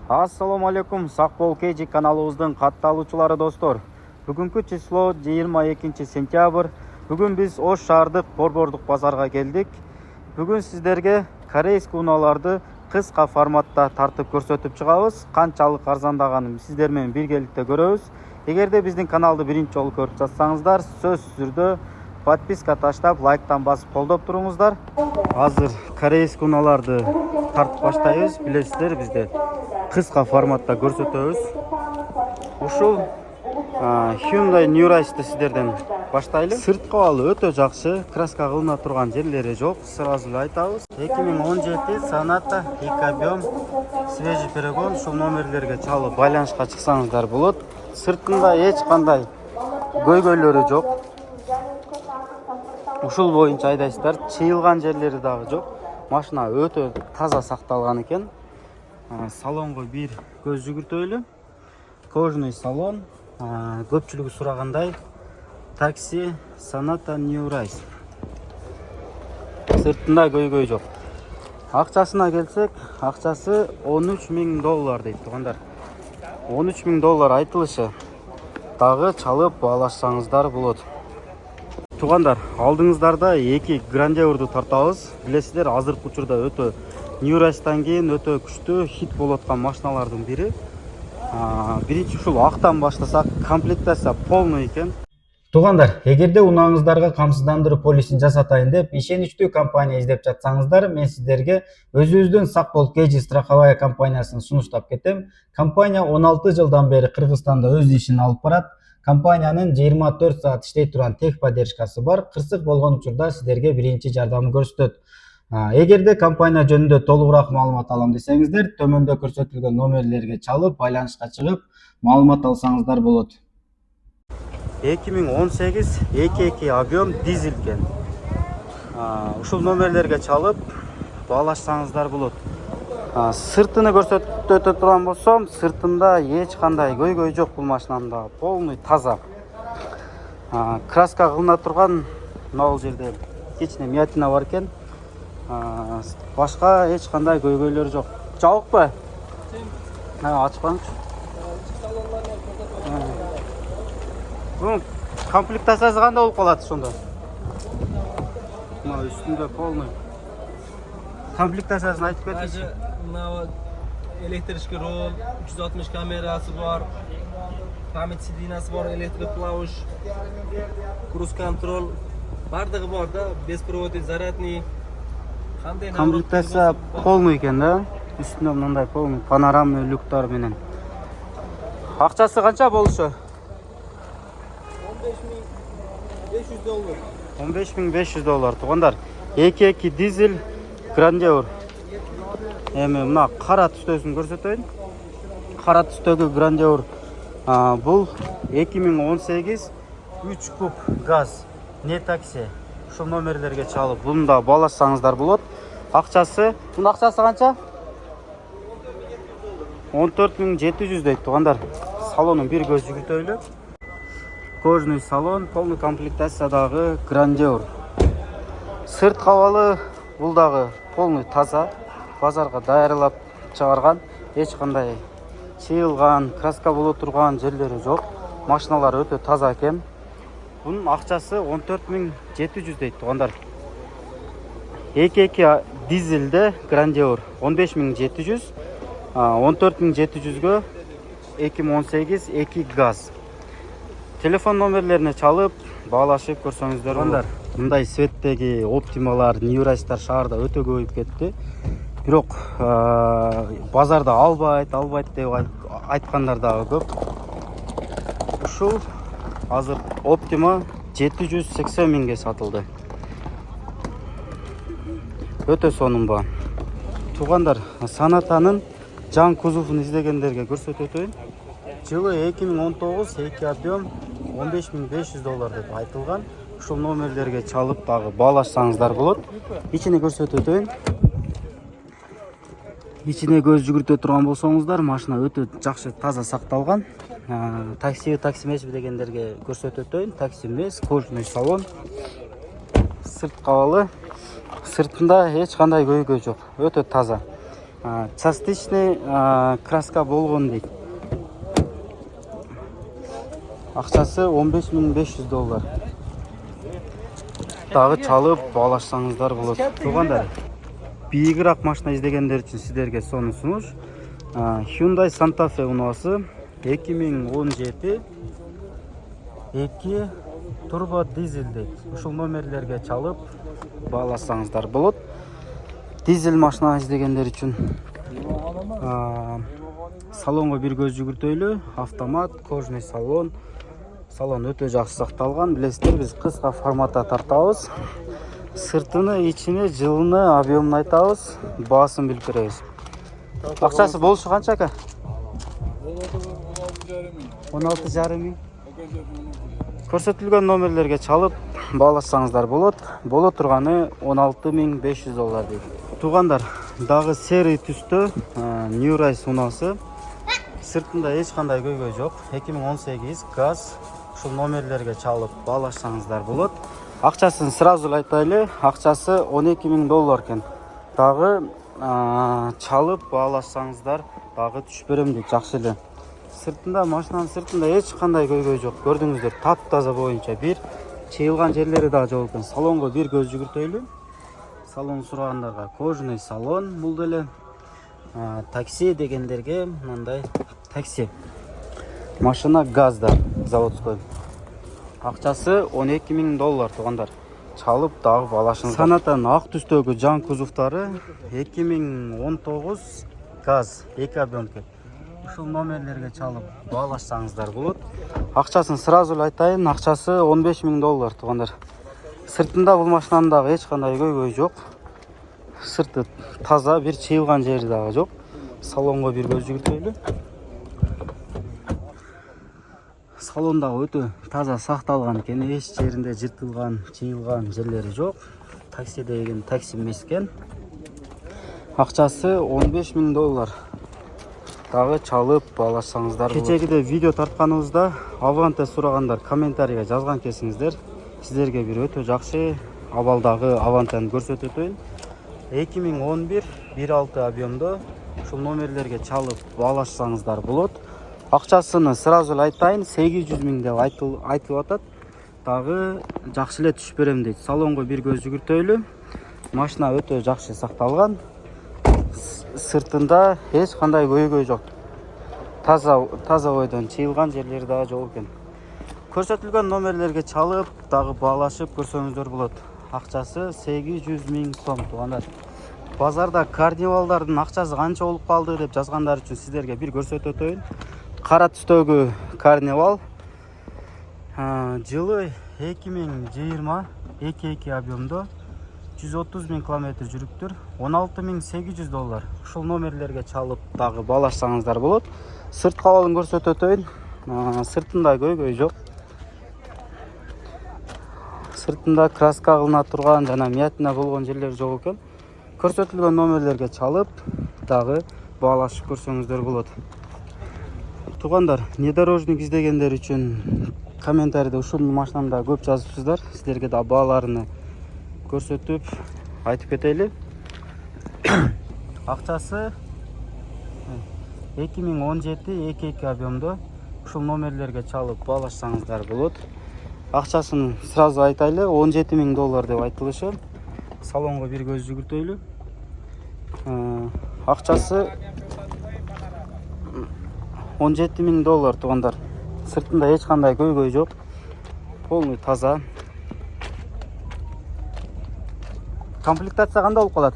Assalamu alaikum, Сак бол KG каналыбыздын катталуучулары достор. Бүгүнкү число 22 сентябрь. Бүгүн биз Ош шаардык борбордук базарга келдик. Бүгүн сиздерге корейский унааларды кыска форматта тартып көрсөтүп чыгабыз. Канчалык арзандаганын сиздер менен биргеликте көрөбүз. Эгерде биздин каналды биринчи жолу көрүп жатсаңыздар, сөзсүз түрдө подписка таштап, лайктан басып колдоп туруңуздар. Азыр корейский унааларды тартып баштайбыз. Билесиздер, бизде кыска форматта көрсөтөбүз. Ушул Hyundai New Rice'ты сиздерден баштайлы. Сырт кабалы өтө жакшы, краска кылына турган жерлери жок, сразу эле айтабыз. 2017 Sonata, 2 объем, свежий перегон. Ушул номерлерге чалып байланышка чыксаңыздар болот. Сыртында эч кандай көйгөйлөрү жок. Ушул боюнча айдайсыздар, чыйылган жерлери дагы жок. Машина өтө таза сакталган экен. Салонго бир көз жүгүртөлү. Кожаный салон. Көпчүлүгү сурагандай такси Sonata New Rice. Сыртында көйгөй жок. Акчасына келсек, акчасы $13,000 дейт туугандар. $13,000 айтылышы. Дагы чалып баалашсаңыздар болот. Туугандар, алдыңыздарда 2 Grandeur-ду тартабыз. Билесиздер, азыркы учурда өтө New Rice'тан кийин өтө күчтүү хит болуп аткан машиналардын бири. Биринчи ушул актан баштасак, комплектация полный экен. Туугандар, эгерде унааңыздарга камсыздандыруу полисин жасатайын деп ишеничтүү компания издеп жатсаңыздар, мен сиздерге өзүбүздүн Сак бол KG страховая компаниясын сунуштап кетем. Компания 16 жылдан бери Кыргызстанда өз ишин алып барат. Компаниянын 24 саат иштей турган техподдержкасы бар. Кырсык болгон учурда сиздерге биринчи жардамын көрсөтөт. Эгерде компания жөнүндө толугураак маалымат алам десеңиздер, төмөндө көрсөтүлгөн номерлерге чалып, байланышка чыгып, маалымат алсаңыздар болот. 2018 2 объем дизель экен. Ушул номерлерге чалып, баалашсаңыздар болот. Сыртыны көрсөтө турган болсом, сыртында эч кандай көйгөй жок бул машинамда. Полный таза. Краска кылына турган мына жерде кичине мятина бар экен. Башка эч кандай көйгөйлөр жок. Жабыкпы? Ачпаңчы. Бул комплектациясы кандай болуп калат ошондо? Мына үстүндө полный. Комплектациясын айтып кетчи. Мына электрический руль, 360 камерасы бар, память сиденьясы бар, электроплавыш, круз контроль, бардыгы бар да, беспроводный, зарядный. Комплектация полный экен да. Үстүндө мындай полный панорамный люктар менен. Акчасы канча болушу? $15,500. Туугандар, 2 дизель Grandeur. Эми мына кара түстөсүн көрсөтөйүн. Кара түстөгү Grandeur бул 2018 3 куб газ не такси. Ушул номерлерге чалып, буну да баалашсаңыздар болот. Акчасы, бунун акчасы канча? $14,700 дейт туугандар. Салонун бир көз жүгүртөлү. Кожаный салон, полный комплектациядагы Grandeur. Сырт кабалы бул дагы полный таза. Базарга даярдап чыгарган, эч кандай чыйылган, краска боло турган жерлери жок. Машиналар өтө таза экен. Bunun акчасы $14,700 дейт туугандар. 2 дизелде Grandeur 15,700, 14,700гө 2018 2 газ. Телефон номерлерине чалып, баалашып көрсөңүздөр болот. Мындай светтеги оптималар, New Rice'тар шаарда өтө көбөйүп кетти. Бирок базарда албайт деп айткандар дагы көп. Ушул азыр Optima 780 миңге сатылды. Өтө сонунба. Туугандар, Sonata'nын жан кузовун издегендерге көрсөтүп өтөйүн. Жылы 2019 2 объем $15,500 деп айтылган. Ушул номерлерге чалып дагы баалашсаңыздар болот. Ичине көрсөтүп өтөйүн. Ичине көз жүгүртө турган болсоңуздар, машина өтө жакшы таза сакталган. Таксимешби дегендерге көрсөтүп өтөйүн. Такси эмес, кожаный салон. Сырт кабалы. Сыртында эч кандай көйгөй жок. Өтө таза. частичный краска болгон дейт. Акчасы $15.500. Дагы чалып баалашсаңыздар болот. Туугандар, бийигирээк машина издегендер үчүн сиздерге сонун сунуш. Hyundai Santa Fe унаасы 2017 2 турбо дизель дейт. Ушул номерлерге чалып бааласаңыздар болот. Дизель машина издегендер үчүн салонго бир көз жүгүртөйлү, автомат, кожный салон. Салон өтө жакшы сакталган. Билесиздер, биз кыска форматта тартабыз. Сыртыны, ичини, жылыны, объемун айтабыз, баасын билип беребиз. Акчасы болушу канча ака? 16,5 миң. Көрсөтүлгөн номерлерге чалып бааласаңыздар болот. Боло турганы $16.500 дейт. Туугандар, дагы серый түстө New Rise унаасы. Сыртында эч кандай көйгөй жок. 2018 газ. Ушул номерлерге чалып баалашсаңыздар болот. Акчасын сразу айтайлы, акчасы $12.000 экен. Дагы чалып баалашсаңыздар дагы түшүп берем дейт, жакшы эле. Сыртында, машинанын сыртында эч кандай көйгөй жок. Көрдүңүздөр, таптаза боюнча. Бир чыйылган жерлери дагы жок экен. Салонго бир көз жүгүртөйлү. Салон сурагандарга кожный салон, бул деле такси дегендерге мындай такси. Машина газда, заводской. Акчасы $12.000 туугандар. Чалып дагы баалашыңыздар. Санатан ак түстөгү жан кузовтары 2019 газ, 2 объемка. Ушул номерлерге чалып баалашсаңыздар болот. Акчасын сразу айтайын, акчасы $15.000 туугандар. Сыртында бул машинанын дагы эч кандай көйгөй жок. Сырты таза, бир чыйылган жери дагы жок. Салонго бир көз жүгүртөйлү. Салон дагы өтө таза сакталган экен, эч жеринде жыртылган, чыйылган жерлери жок. Такси деген такси эмес экен. Акчасы $15.000. Дагы чалып баалашсаңыздар болот. Кечегиде видео тартканыбызда Avante сурагандар комментарийге жазган кесиңиздер. Сиздерге бир өтө жакшы абалдагы Avanteni көрсөтөт өтөйүн. 2011 1.6 объемдо ушул номерлерге чалып баалашсаңыздар болот. Акчасыны сразу айтайын, 800 миң деп айтылып атат. Дагы жакшы эле түшүп берем дейт. Салонго бир көз жүгүртөйлү. Машина өтө жакшы сакталган. Сыртында эч кандай көйгөй жок. Таза ойдон чыйылган жерлери дагы жок экен. Көрсөтүлгөн номерлерге чалып дагы баалашып көрсөңүздөр болот. Акчасы 800 миң сом туугандар. Базарда карнивалдардын акчасы канча болуп калды деп жазгандар үчүн сиздерге бир көрсөтөт өтөйүн. Кара түстөгү карнивал жылы 2020 2 объемдо 130 миң километр жүрүптүр. $16.800. Ушул номерлерге чалып дагы баалашсаңыздар болот. Сырт кабалын көрсөтөт өтөйүн. Сыртында көйгөй жок. Сыртында краска кылына турган жана мятина болгон жерлер жок экен. Көрсөтүлгөн номерлерге чалып дагы баалашып көрсөңүздөр болот. Туугандар, внедорожник издегендер үчүн комментарийде ушул машинамда көп жазыпсыздар. Сиздерге да бааларыны көрсөтүп айтып кетели. Акчасы 2017 2 объемдо ушул номерлерге чалып баалашсаңыздар болот. Акчасын сразу айтайлы, $17.000 деп айтылышы. Салонго бир көз жүгүртөйлү. Акчасы $17.000 туугандар. Сыртында эч кандай көйгөй жок. Полный таза. Комплектация кандай болуп калат?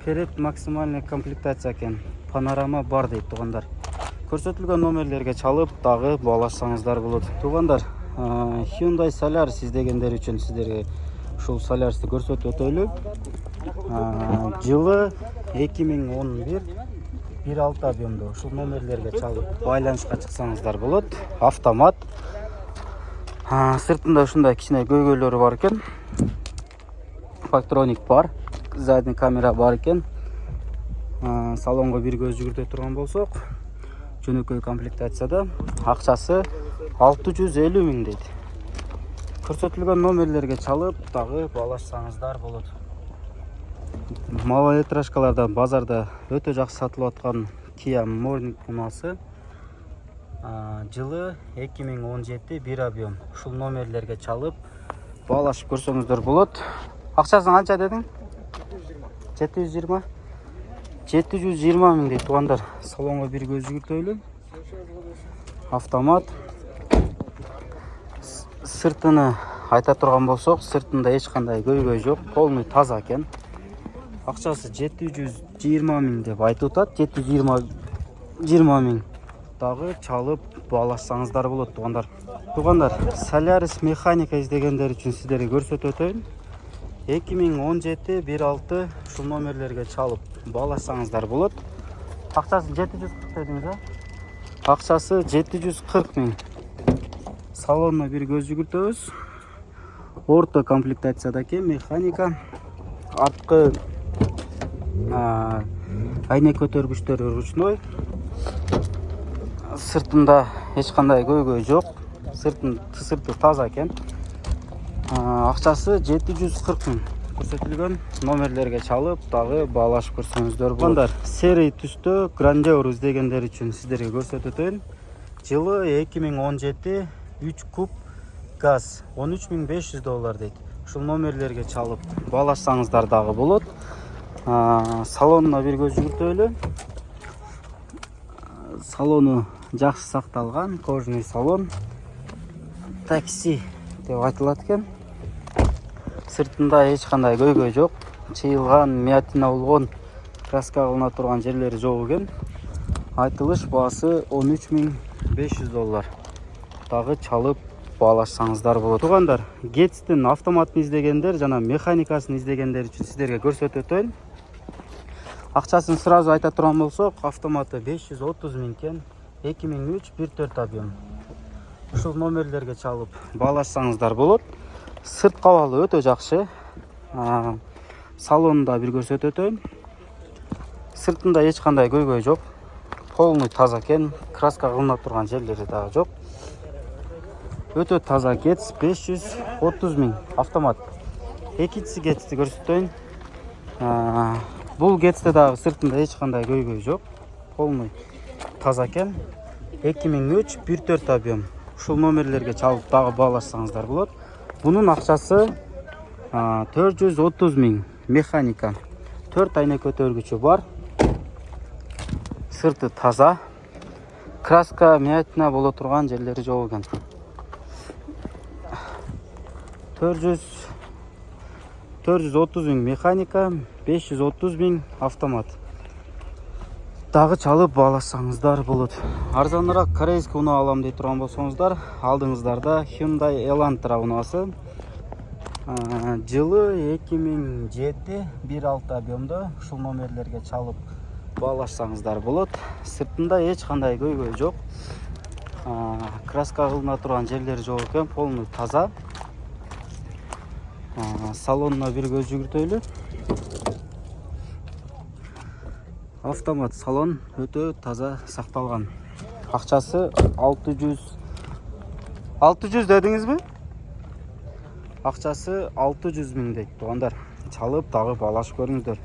Перед максимальный комплектация экен. Панорама бар дейт туугандар. Көрсөтүлгөн номерлерге чалып дагы баалашсаңыздар болот. Туугандар, Hyundai Solaris издегендер үчүн сиздерге ушул Solaris'ты көрсөтүп өтөйлү. Жылы 2011 1.6 объемдо ушул номерлерге чалып байланышка чыксаңыздар болот. Автомат. Сыртында ушундай кичине көйгөйлөрү бар экен. Фактроник бар. Задний камера бар экен. Салонго бир көз жүгүртө турган болсок, жөнөкөй комплектацияда акчасы 650 миң дейт. Көрсөтүлгөн номерлерге чалып дагы баалашсаңыздар болот. малолитражкалардан базарда өтө жакшы сатылып аткан Kia Morning унасы. Жылы 2017 бир объем. Ушул номерлерге чалып баалашып көрсөңүздөр болот. Акчасын канча дедиң? 720. 720 миң дейт туугандар. Салонго бир көз жүгүртөлү. Автомат. Сыртыны айта турган болсок, сыртында эч кандай көйгөй жок, полный таза экен. Акчасы 720 миң деп айтып атат. 720 миң. Дагы чалып баалашсаңыздар болот туугандар. Туугандар, Solaris механика издегендер үчүн сиздерге көрсөтүп өтөйүн. 2017 16 ушул номерлерге чалып баалашсаңыздар болот. Акчасы 740 дедиңиз, а? Акчасы 740 миң. Салонуна бир көз жүгүртөбүз. Орто комплектацияда экен, механика. Арткы айнек көтөргүчтөрү ручной. Сыртында эч кандай көйгөй жок. Сырты таза экен. Акчасы 740 миң. Көрсөтүлгөн номерлерге чалып, дагы баалашып көрсөңүздөр болот. Серый түстө Grandeur издегендер үчүн сиздерге көрсөтүп өтөйүн. Жылы 2017 3 куб газ $13,500 дейт. Ушул номерлерге чалып баалашсаңыздар дагы болот. Салонуна бир көз жүгүртөлү. Салону жакшы сакталган, кожаный салон. Такси деп айтылат экен. Сыртында эч кандай көйгөй жок. Чыйылган, миятина болгон, краска кылына турган жерлери жок экен. Айтылыш баасы $13,500. Дагы чалып баалашсаңыздар болот. Туугандар, Getzdин автоматын издегендер жана механикасын издегендер үчүн сиздерге көрсөтүп өтөйүн. Акчасын сразу айта турган болсок, автоматы 530 миң экен. 2003 1.4 объем. Ушул номерлерге чалып баалашсаңыздар болот. Сырт кабалы өтө жакшы. Салонунда бир көрсөтүп өтөйүн. Сыртында эч кандай көйгөй жок. Полный таза экен. Краска кылына турган жерлери дагы жок. Өтө таза Getz 530 миң автомат. Экинчи Getz'ти көрсөтөйүн. Бул Getz'те дагы сыртында эч кандай көйгөй жок. Полный таза экен. 2003 1.4 объем. Ушул номерлерге чалып дагы баалашсаңыздар болот. Бунун акчасы 430 миң. Механика. 4 айнек көтөргүчү бар. Сырты таза. Краска миятина боло турган жерлери жок экен. 430 миң механика, 530 миң автомат. Дагы чалып баалашсаңыздар болот. Арзаныраак корейский унаа алам дей турган болсоңуздар, алдыңыздарда Hyundai Elantra унаасы. Жылы 2007 1.6 объемдо ушул номерлерге чалып баалашсаңыздар болот. Сыртында эч кандай көйгөй жок. Краска кылына турган жерлери жок экен, полный таза. Салонуна бир көз жүгүртөлү. Автомат салон өтө таза сакталган. Акчасы 600 дедиңизби? Акчасы 600 миң дейт туугандар. Чалып дагы баалашып көрүңүздөр.